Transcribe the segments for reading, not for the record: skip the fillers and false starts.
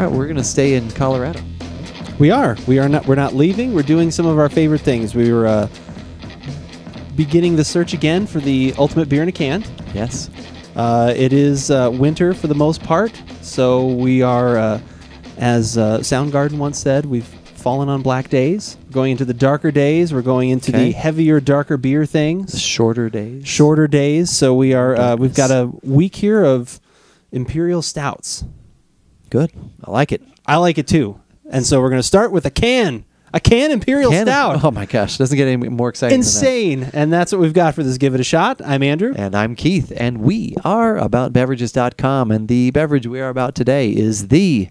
right, we're gonna stay in Colorado. We are. We're not leaving. We're doing some of our favorite things. We were beginning the search again for the ultimate beer in a can. Yes. It is winter for the most part, so we are, as Soundgarden once said, we've fallen on black days. Going into the darker days, we're going into the heavier, darker beer things. Shorter days. Shorter days. So we are. We've got a week here of Imperial Stouts. Good. I like it. I like it too. And so we're going to start with a can Imperial Stout. Oh my gosh, doesn't get any more exciting Insane. than that. And that's what we've got for this Give It a Shot. I'm Andrew. And I'm Keith. And we are AboutBeverages.com. And the beverage we are about today is the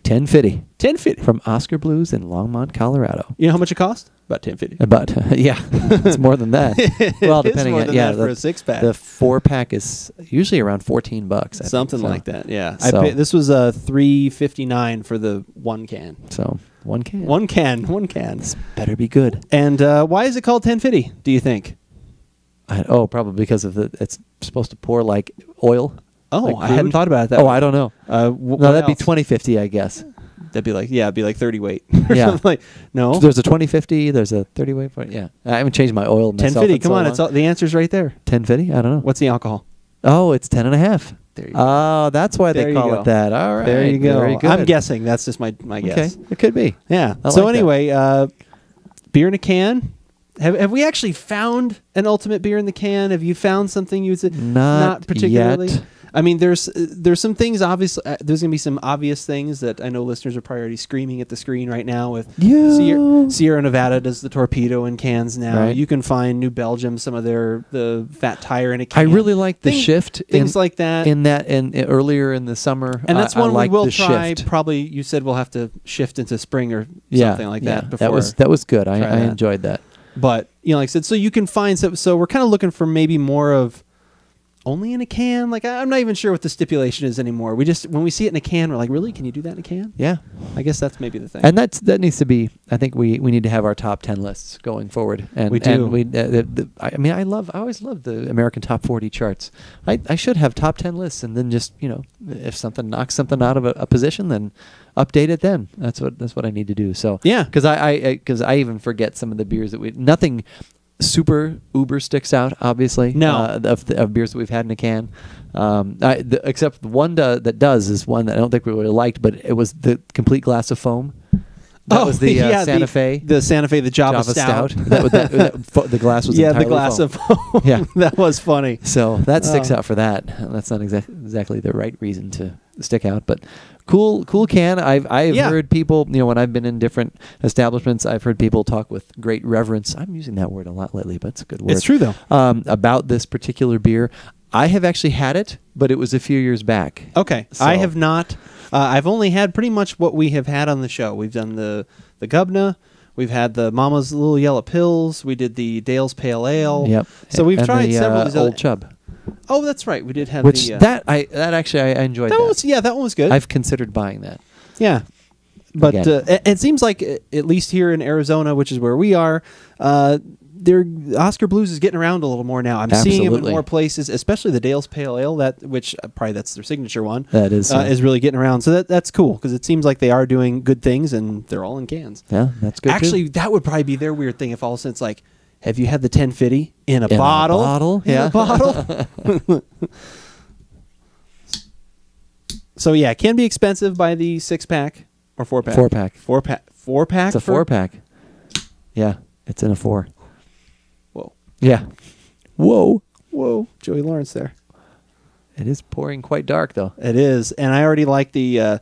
1050. 1050. From Oskar Blues in Longmont, Colorado. You know how much it costs? About 1050. About, yeah. It's more than that. Well, depending on that the, for a 6-pack. The 4-pack is usually around $14. Something like that, yeah. So, this was $3.59 for the one can. So, one can. One can. This better be good. And why is it called 1050, do you think? Probably because of it's supposed to pour like oil. Oh, like I hadn't thought about it that way. I don't know. No, that'd be 2050, I guess. That'd be like, it'd be like 30 weight. Yeah. No. So there's a 2050, there's a 30 weight. Yeah. I haven't changed my oil myself. 1050, come on. The answer's right there. 1050? I don't know. What's the alcohol? Oh, it's 10.5. There you go. Oh, that's why they call it that. All right. There you go. Very good. I'm guessing. That's just my guess. Okay. It could be. Yeah. I so like anyway, beer in a can. Have we actually found an ultimate beer in the can? Have you found something you would say? Not particularly. Yet. I mean, there's some things, obviously. There's going to be some obvious things that I know listeners are probably already screaming at the screen right now with Sierra Nevada does the torpedo in cans now. Right. You can find New Belgium, some of the Fat Tire in a can. I really like the shift. Things like that. Earlier in the summer. And that's one we will try. Shift. Probably, you said we'll have to shift into spring or something like that. Before that was good. I enjoyed that. But, like I said, so you can find some. So we're kind of looking for maybe more of only in a can. Like, I'm not even sure what the stipulation is anymore. When we see it in a can, we're like, really? Can you do that in a can? Yeah. I guess that's maybe the thing. And that needs to be, I think we need to have our top 10 lists going forward. And we do. And I always love the American Top 40 charts. I should have top 10 lists and then just, if something knocks something out of a position, then update it then. That's what I need to do. So, yeah. Because I even forget some of the beers that nothing super uber sticks out, obviously. No. Of beers that we've had in a can. Except the one that does is one that I don't think we really liked, but it was the complete glass of foam. That was the Santa Fe. The Santa Fe, the Java Stout. The glass was entirely the glass foam. of foam. Yeah. That was funny. So that sticks out for that. That's not exactly the right reason to stick out, but cool can. I've heard people, when I've been in different establishments, I've heard people talk with great reverence. I'm using that word a lot lately, but it's a good word. It's true though. About this particular beer. I have actually had it, but it was a few years back. Okay. So. I have not. I've only had pretty much what we have had on the show. We've done the Gubna. We've had the Mama's Little Yellow Pills. We did the Dale's Pale Ale. Yep. So we've tried several of these Old Chub. Oh, that's right. We did have that actually I enjoyed that. That one was good. I've considered buying that. Yeah. But it seems like, at least here in Arizona, which is where we are, Oskar Blues is getting around a little more now. I'm seeing them in more places, especially the Dale's Pale Ale, which probably that's their signature one. That is really getting around. So that's cool because it seems like they are doing good things and they're all in cans. Yeah, that's good. Actually, that would probably be their weird thing if all of a sudden it's like, have you had the 1050 in a bottle? In a bottle? So yeah, it can be expensive by the 6-pack or 4-pack. 4-pack. 4-pack. It's a 4-pack. Yeah, it's in a 4. Whoa. Yeah. Whoa. Joey Lawrence there. It is pouring quite dark though. It is, and I already like the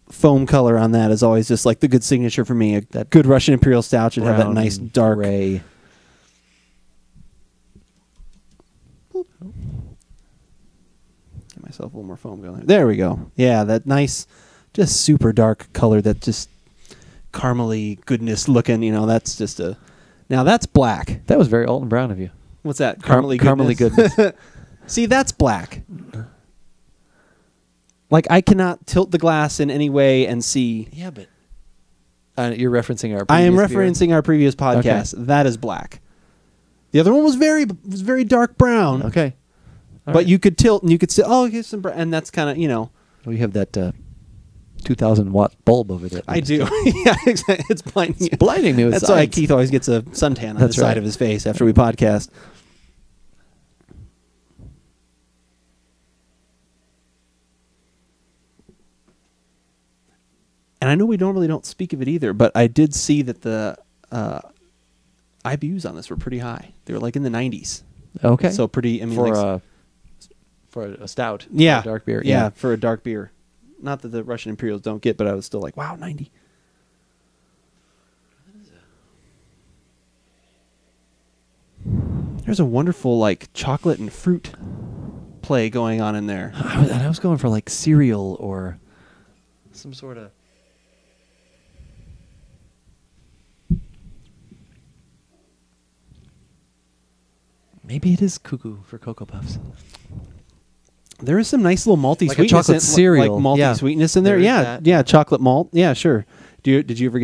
foam color on that. Is always just like the good signature for me. That good Russian Imperial Stout should have that nice dark gray. Get myself a little more foam going there. There we go. Yeah, that nice, just super dark color. That just caramely goodness looking. That's just a. Now that's black. That was very Alton Brown of you. What's that? Caramely goodness. See, that's black. Like I cannot tilt the glass in any way and see. Yeah, but you're referencing our. I am referencing our previous podcast. Okay. That is black. The other one was very dark brown. Okay. But you could tilt and you could say, oh, here's some brown. And that's kind of, We have that 2,000-watt bulb over there. I do. Yeah, exactly. It's blinding. It's blinding me with That's science. why Keith always gets a suntan on the side of his face after we podcast. And I know we normally don't speak of it either, but I did see that the IBUs on this were pretty high. They were like in the 90s. Okay. So pretty, I mean, for a stout. Yeah. For a dark beer. Yeah, for a dark beer. Not that the Russian Imperials don't get, but I was still like, wow, 90. There's a wonderful, like, chocolate and fruit play going on in there. I was going for, like, cereal or some sort of... Maybe it is cuckoo for Cocoa Puffs. There is some nice little malty like sweetness, chocolate cereal, like malty sweetness in there. Yeah, chocolate malt. Yeah, sure. Did you ever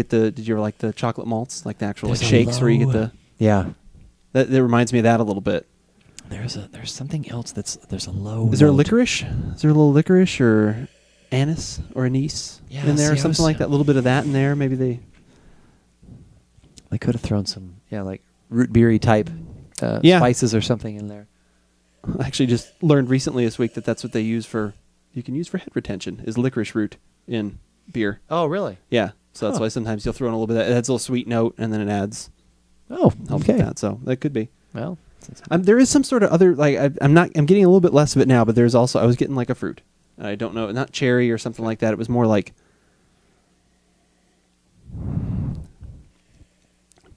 like the chocolate malts, like the actual like shakes where you get the? Yeah, that reminds me of that a little bit. There's something else there's a low. Is there a licorice? Is there a little licorice or anise or anise in there, or something like that? A little bit of that in there. Maybe they could have thrown some like root beery type spices or something in there. I actually just learned recently this week that that's what they use for. You can use for head retention is licorice root in beer. Oh, really? Yeah. So that's why sometimes you'll throw in a little bit of that. It adds a little sweet note, and then it adds. Oh, helps with that. So that could be. Well, there is some sort of other I'm getting a little bit less of it now, but there's also I was getting like a fruit. I don't know, not cherry or something like that. It was more like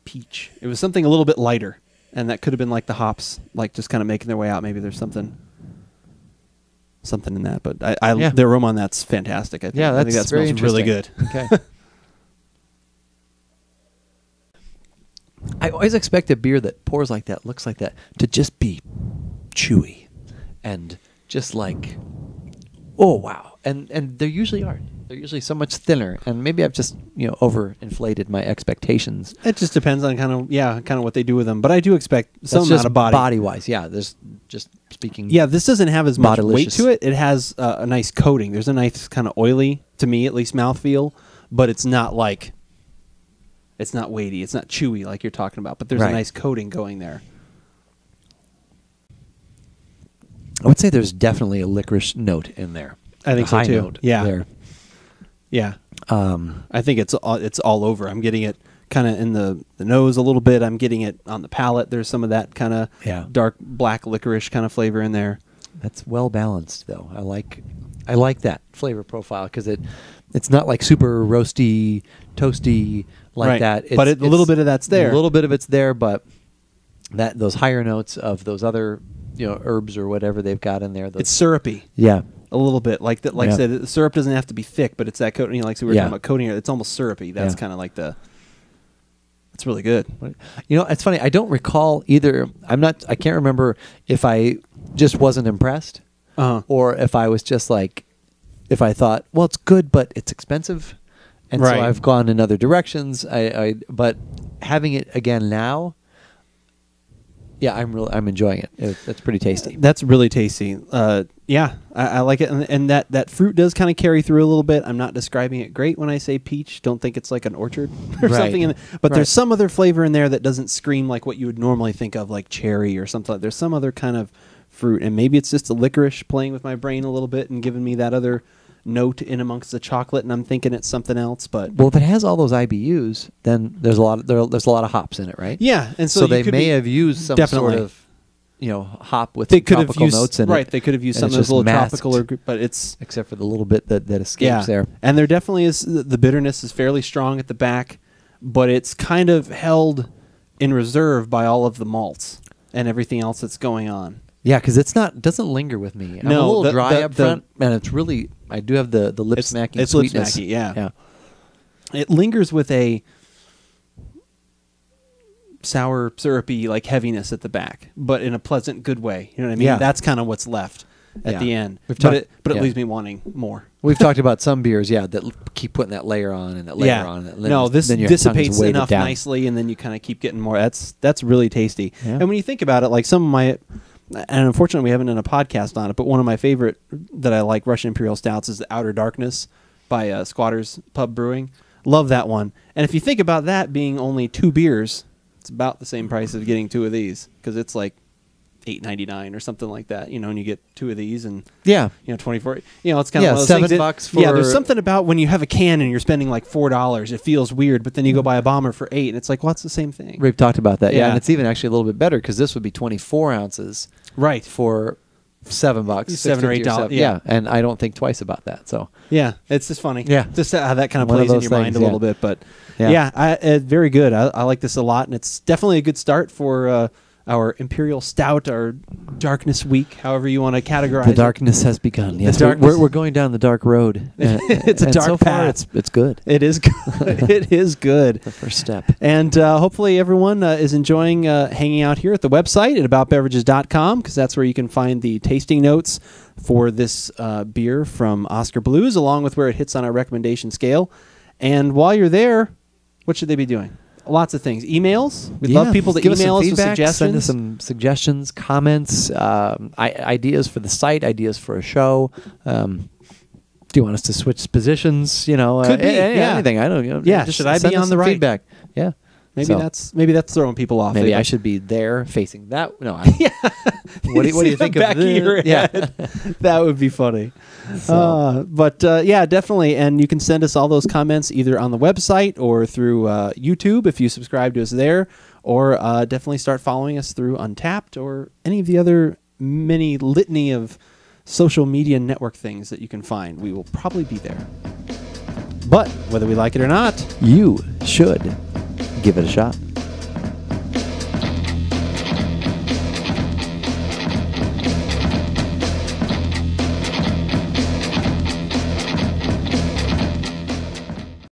peach. It was something a little bit lighter, and that could have been like the hops, like just kind of making their way out. Maybe there's something in that, but the aroma on that's fantastic. I think. Yeah, I think that very smells really good. Okay. I always expect a beer that pours like that, looks like that, to just be chewy and just like, oh wow, and they usually aren't. They're usually so much thinner, and maybe I've just overinflated my expectations. It just depends on kind of what they do with them. But I do expect some amount of body wise. Yeah, there's just speaking. Yeah, this doesn't have as much weight to it. It has a nice coating. There's a nice kind of oily, to me at least, mouthfeel, but it's not like. It's not weighty. It's not chewy like you're talking about, but there's a nice coating going there. I would say there's definitely a licorice note in there. I think so too. Note there. Yeah. I think it's all over. I'm getting it kind of in the nose a little bit. I'm getting it on the palate. There's some of that kind of dark black licorice kind of flavor in there. That's well balanced, though. I like that flavor profile because it's not like super roasty, toasty like that. But a little bit of that's there. A little bit of it's there, but those higher notes of those other herbs or whatever they've got in there. It's syrupy. Yeah. A little bit like that. Like I said, the syrup doesn't have to be thick, but it's that coating. Like we were talking about coating. It's almost syrupy. That's kind of like it's really good. It's funny. I don't recall either. I can't remember if I just wasn't impressed, or if I was just like, if I thought, well, it's good, but it's expensive, and so I've gone in other directions. But having it again now. Yeah, I'm enjoying it. That's pretty tasty. That's really tasty. I like it, and that fruit does kind of carry through a little bit. I'm not describing it great when I say peach. Don't think it's like an orchard or something. But there's some other flavor in there that doesn't scream like what you would normally think of, like cherry or something. There's some other kind of fruit, and maybe it's just a licorice playing with my brain a little bit and giving me that other note in amongst the chocolate, and I'm thinking it's something else. But if it has all those IBUs, then there's a lot of hops in it, right? Yeah, and so they may have used some sort of hop with tropical notes in it. Right, they could have used some of those little tropical, but it's except for the little bit that escapes there. And there definitely is the bitterness is fairly strong at the back, but it's kind of held in reserve by all of the malts and everything else that's going on. Yeah, because it doesn't linger with me. I'm a little dry up front, and it's really. I do have the lip smacking sweetness. It's lip smacky, yeah. It lingers with a sour, syrupy, like heaviness at the back, but in a pleasant, good way. You know what I mean? Yeah. That's kind of what's left at the end. But it leaves me wanting more. We've talked about some beers, that keep putting that layer on and that layer on. And this dissipates enough nicely, and then you kind of keep getting more. That's really tasty. Yeah. And when you think about it, like some of my. And unfortunately, we haven't done a podcast on it, but one of my favorite that I like Russian Imperial Stouts is the Outer Darkness by Squatters Pub Brewing. Love that one. And if you think about that being only 2 beers, it's about the same price as getting 2 of these, because it's like $8.99 or something like that, and you get 2 of these and 24. It's kind of one of those $7 for there's something about when you have a can and you're spending like $4. It feels weird, but then you go buy a bomber for $8, and it's like, well, it's the same thing. We've talked about that, and it's even actually a little bit better because this would be 24 ounces, right, for $7, $7 or $8. Yeah, and I don't think twice about that. So it's just funny. Yeah, just how that kind of plays in your mind a little bit, but very good. I like this a lot, and it's definitely a good start for our Imperial Stout, our Darkness Week, however you want to categorize it. The darkness has begun. Yes, we're going down the dark road. It's a dark path. Far it's good. It is good. It is good. The first step. And hopefully everyone is enjoying hanging out here at the website at AboutBeverages.com, because that's where you can find the tasting notes for this beer from Oskar Blues, along with where it hits on our recommendation scale. And while you're there, what should they be doing? Lots of things. Emails. We'd love people to email us with suggestions. Send us some suggestions, comments, ideas for the site, ideas for a show. Do you want us to switch positions? Could be. Anything. I don't know. Just should I be on the right? Feedback. Yeah. Maybe that's throwing people off. Maybe I should be there facing that. No. What do you think back of your head? That would be funny. So. Definitely. And you can send us all those comments either on the website or through YouTube if you subscribe to us there, or definitely start following us through Untappd or any of the other many litany of social media network things that you can find. We will probably be there. But whether we like it or not, you should give it a shot.